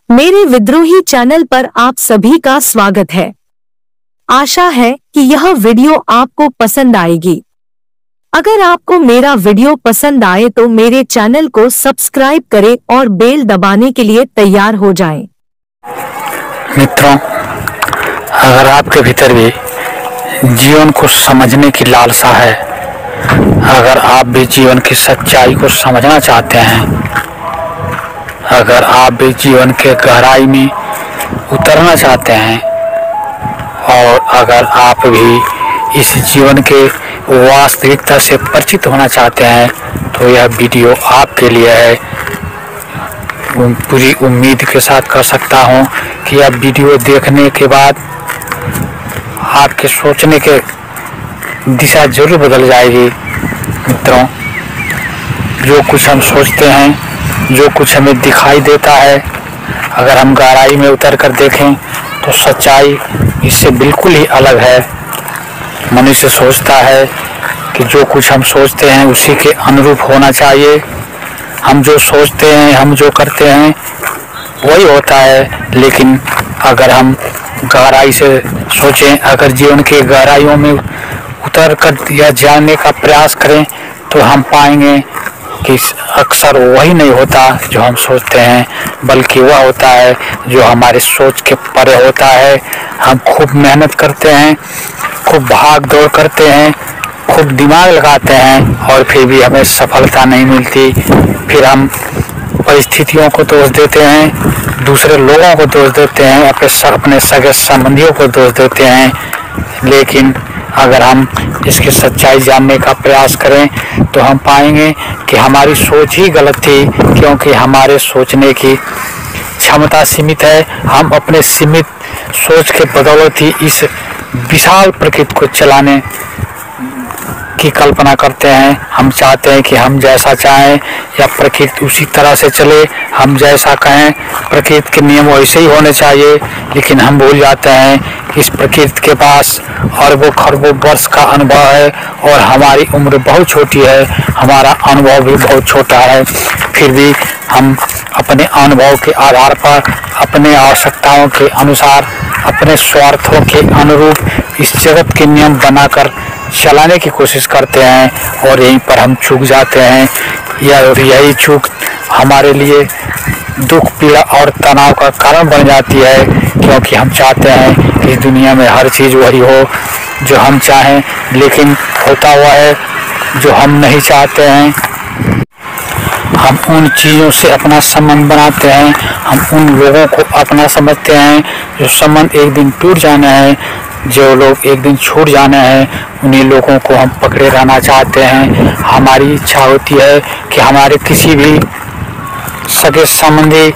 मेरे विद्रोही चैनल पर आप सभी का स्वागत है। आशा है कि यह वीडियो आपको पसंद आएगी। अगर आपको मेरा वीडियो पसंद आए तो मेरे चैनल को सब्सक्राइब करें और बेल दबाने के लिए तैयार हो जाएं। मित्रों, अगर आपके भीतर भी जीवन को समझने की लालसा है, अगर आप भी जीवन की सच्चाई को समझना चाहते हैं, अगर आप भी जीवन के गहराई में उतरना चाहते हैं और अगर आप भी इस जीवन के वास्तविकता से परिचित होना चाहते हैं तो यह वीडियो आपके लिए है। पूरी उम्मीद के साथ कर सकता हूं कि यह वीडियो देखने के बाद आपके सोचने के दिशा जरूर बदल जाएगी। मित्रों, जो कुछ हम सोचते हैं, जो कुछ हमें दिखाई देता है, अगर हम गहराई में उतर कर देखें तो सच्चाई इससे बिल्कुल ही अलग है। मनुष्य सोचता है कि जो कुछ हम सोचते हैं उसी के अनुरूप होना चाहिए। हम जो सोचते हैं, हम जो करते हैं वही होता है। लेकिन अगर हम गहराई से सोचें, अगर जीवन के गहराइयों में उतर कर या जानने का प्रयास करें तो हम पाएंगे कि अक्सर वही नहीं होता जो हम सोचते हैं, बल्कि वह होता है जो हमारे सोच के परे होता है। हम खूब मेहनत करते हैं, खूब भाग दौड़ करते हैं, खूब दिमाग लगाते हैं और फिर भी हमें सफलता नहीं मिलती। फिर हम परिस्थितियों को दोष देते हैं, दूसरे लोगों को दोष देते हैं, अपने सगे संबंधियों को दोष देते हैं। लेकिन अगर हम इसकी सच्चाई जानने का प्रयास करें तो हम पाएंगे कि हमारी सोच ही गलत थी, क्योंकि हमारे सोचने की क्षमता सीमित है। हम अपने सीमित सोच के बदौलत ही इस विशाल प्रकृति को चलाने की कल्पना करते हैं। हम चाहते हैं कि हम जैसा चाहें या प्रकृति उसी तरह से चले, हम जैसा कहें प्रकृति के नियम वैसे ही होने चाहिए। लेकिन हम भूल जाते हैं कि इस प्रकृति के पास अरबों खरबों वर्ष का अनुभव है और हमारी उम्र बहुत छोटी है, हमारा अनुभव भी बहुत छोटा है। फिर भी हम अपने अनुभव के आधार पर, अपने आवश्यकताओं के अनुसार, अपने स्वार्थों के अनुरूप इस जगत के नियम बनाकर चलाने की कोशिश करते हैं और यहीं पर हम चूक जाते हैं। यही चूक हमारे लिए दुख, पीड़ा और तनाव का कारण बन जाती है, क्योंकि हम चाहते हैं कि इस दुनिया में हर चीज़ वही हो जो हम चाहें, लेकिन होता हुआ है जो हम नहीं चाहते हैं। हम उन चीज़ों से अपना संबंध बनाते हैं, हम उन लोगों को अपना समझते हैं जो संबंध एक दिन टूट जाना है, जो लोग एक दिन छूट जाना है, उन्हीं लोगों को हम पकड़े रहना चाहते हैं। हमारी इच्छा होती है कि हमारे किसी भी सगे संबंधी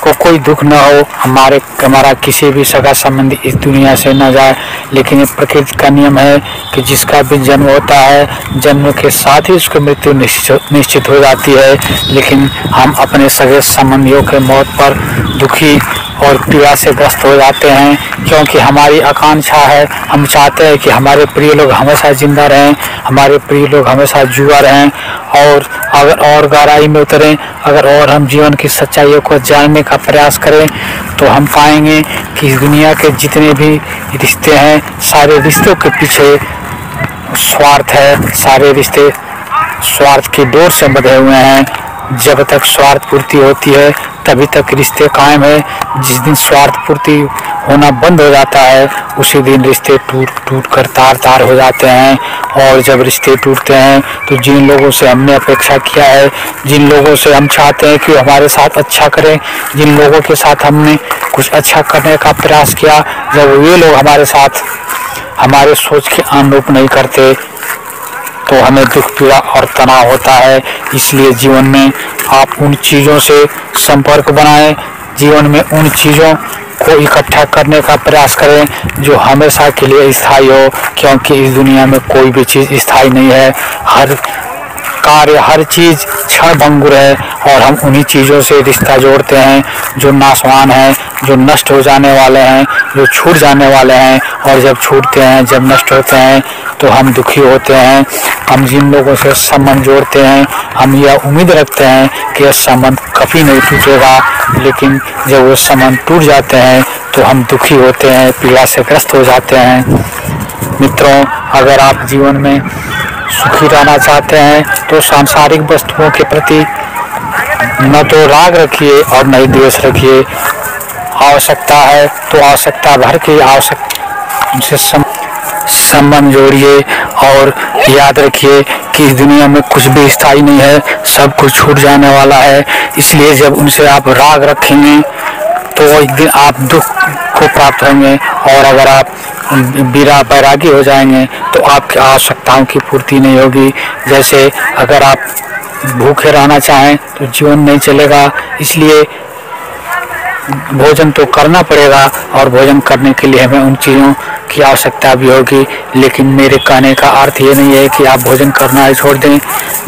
को कोई दुख न हो, हमारा किसी भी सगा संबंधी इस दुनिया से न जाए। लेकिन ये प्रकृति का नियम है कि जिसका भी जन्म होता है, जन्म के साथ ही उसकी मृत्यु निश्चित हो जाती है। लेकिन हम अपने सगे संबंधियों के मौत पर दुखी और पीड़ा से ग्रस्त हो जाते हैं, क्योंकि हमारी आकांक्षा है, हम चाहते हैं कि हमारे प्रिय लोग हमेशा जिंदा रहें, हमारे प्रिय लोग हमेशा जुआ रहें। और अगर और गहराई में उतरें, अगर और हम जीवन की सच्चाइयों को जानने का प्रयास करें तो हम पाएंगे कि इस दुनिया के जितने भी रिश्ते हैं, सारे रिश्तों के पीछे स्वार्थ है, सारे रिश्ते स्वार्थ की डोर से बंधे हुए हैं। जब तक स्वार्थ पूर्ति होती है तभी तक रिश्ते कायम है। जिस दिन स्वार्थ पूर्ति होना बंद हो जाता है उसी दिन रिश्ते टूट कर तार हो जाते हैं। और जब रिश्ते टूटते हैं तो जिन लोगों से हमने अपेक्षा किया है, जिन लोगों से हम चाहते हैं कि हमारे साथ अच्छा करें, जिन लोगों के साथ हमने कुछ अच्छा करने का प्रयास किया, जब वे लोग हमारे साथ हमारे सोच के अनुरूप नहीं करते तो हमें दुख, पीड़ा और तनाव होता है। इसलिए जीवन में आप उन चीज़ों से संपर्क बनाएं, जीवन में उन चीज़ों को इकट्ठा करने का प्रयास करें जो हमेशा के लिए स्थायी हो, क्योंकि इस दुनिया में कोई भी चीज़ स्थायी नहीं है। कार्य, हर चीज़ क्षण भंगुर है और हम उन्हीं चीज़ों से रिश्ता जोड़ते हैं जो नाशवान हैं, जो नष्ट हो जाने वाले हैं, जो छूट जाने वाले हैं। और जब छूटते हैं, जब नष्ट होते हैं तो हम दुखी होते हैं। हम जिन लोगों से संबंध जोड़ते हैं, हम यह उम्मीद रखते हैं कि यह संबंध कभी नहीं टूटेगा, लेकिन जब वो संबंध टूट जाते हैं तो हम दुखी होते हैं, पीड़ा से ग्रस्त हो जाते हैं। मित्रों, अगर आप जीवन में सुखी रहना चाहते हैं तो सांसारिक वस्तुओं के प्रति न तो राग रखिए और न ही द्वेष रखिए। आवश्यकता है तो आवश्यकता भर के उनसे संबंध जोड़िए और याद रखिए कि इस दुनिया में कुछ भी स्थायी नहीं है, सब कुछ छूट जाने वाला है। इसलिए जब उनसे आप राग रखेंगे तो एक दिन आप दुख को प्राप्त होंगे, और अगर आप बैरागी हो जाएंगे तो आपकी आवश्यकताओं की पूर्ति नहीं होगी। जैसे अगर आप भूखे रहना चाहें तो जीवन नहीं चलेगा, इसलिए भोजन तो करना पड़ेगा और भोजन करने के लिए हमें उन चीज़ों की आवश्यकता भी होगी। लेकिन मेरे कहने का अर्थ ये नहीं है कि आप भोजन करना ही छोड़ दें,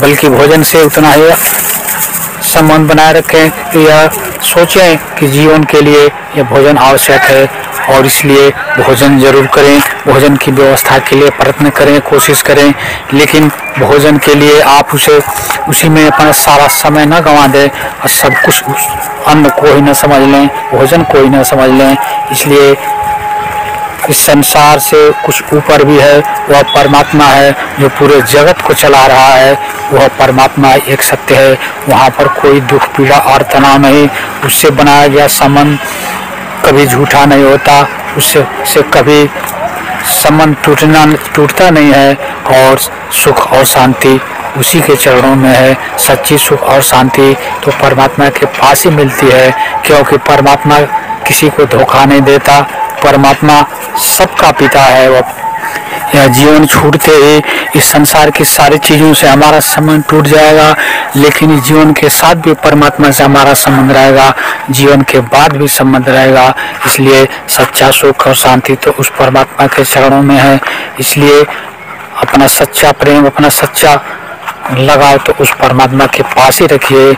बल्कि भोजन से उतना ही संबंध बनाए रखें। यह सोचें कि जीवन के लिए यह भोजन आवश्यक है और इसलिए भोजन जरूर करें। भोजन की व्यवस्था के लिए प्रयत्न करें, कोशिश करें, लेकिन भोजन के लिए आप उसी में अपना सारा समय न गंवा दें और सब कुछ उस अन्न को ही न समझ लें, भोजन को ही न समझ लें। इसलिए इस संसार से कुछ ऊपर भी है, वह परमात्मा है जो पूरे जगत को चला रहा है। वह परमात्मा एक सत्य है, वहाँ पर कोई दुख, पीड़ा और तनाव नहीं। उससे बनाया गया संबंध कभी झूठा नहीं होता, उससे कभी संबंध टूटता नहीं है, और सुख और शांति उसी के चरणों में है। सच्ची सुख और शांति तो परमात्मा के पास ही मिलती है, क्योंकि परमात्मा किसी को धोखा नहीं देता। परमात्मा सबका पिता है। वह यह जीवन छूटते ही इस संसार की सारी चीज़ों से हमारा संबंध टूट जाएगा, लेकिन इस जीवन के साथ भी परमात्मा से हमारा संबंध रहेगा, जीवन के बाद भी संबंध रहेगा। इसलिए सच्चा सुख और शांति तो उस परमात्मा के चरणों में है। इसलिए अपना सच्चा प्रेम, अपना सच्चा लगाव तो उस परमात्मा के पास ही रखिए।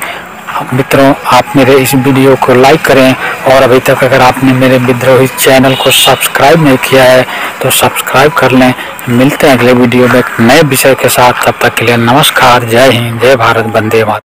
मित्रों, आप मेरे इस वीडियो को लाइक करें, और अभी तक अगर आपने मेरे विद्रोही चैनल को सब्सक्राइब नहीं किया है तो सब्सक्राइब कर लें। मिलते हैं अगले वीडियो में एक नए विषय के साथ। तब तक के लिए नमस्कार, जय हिंद, जय भारत, वंदे मातरम।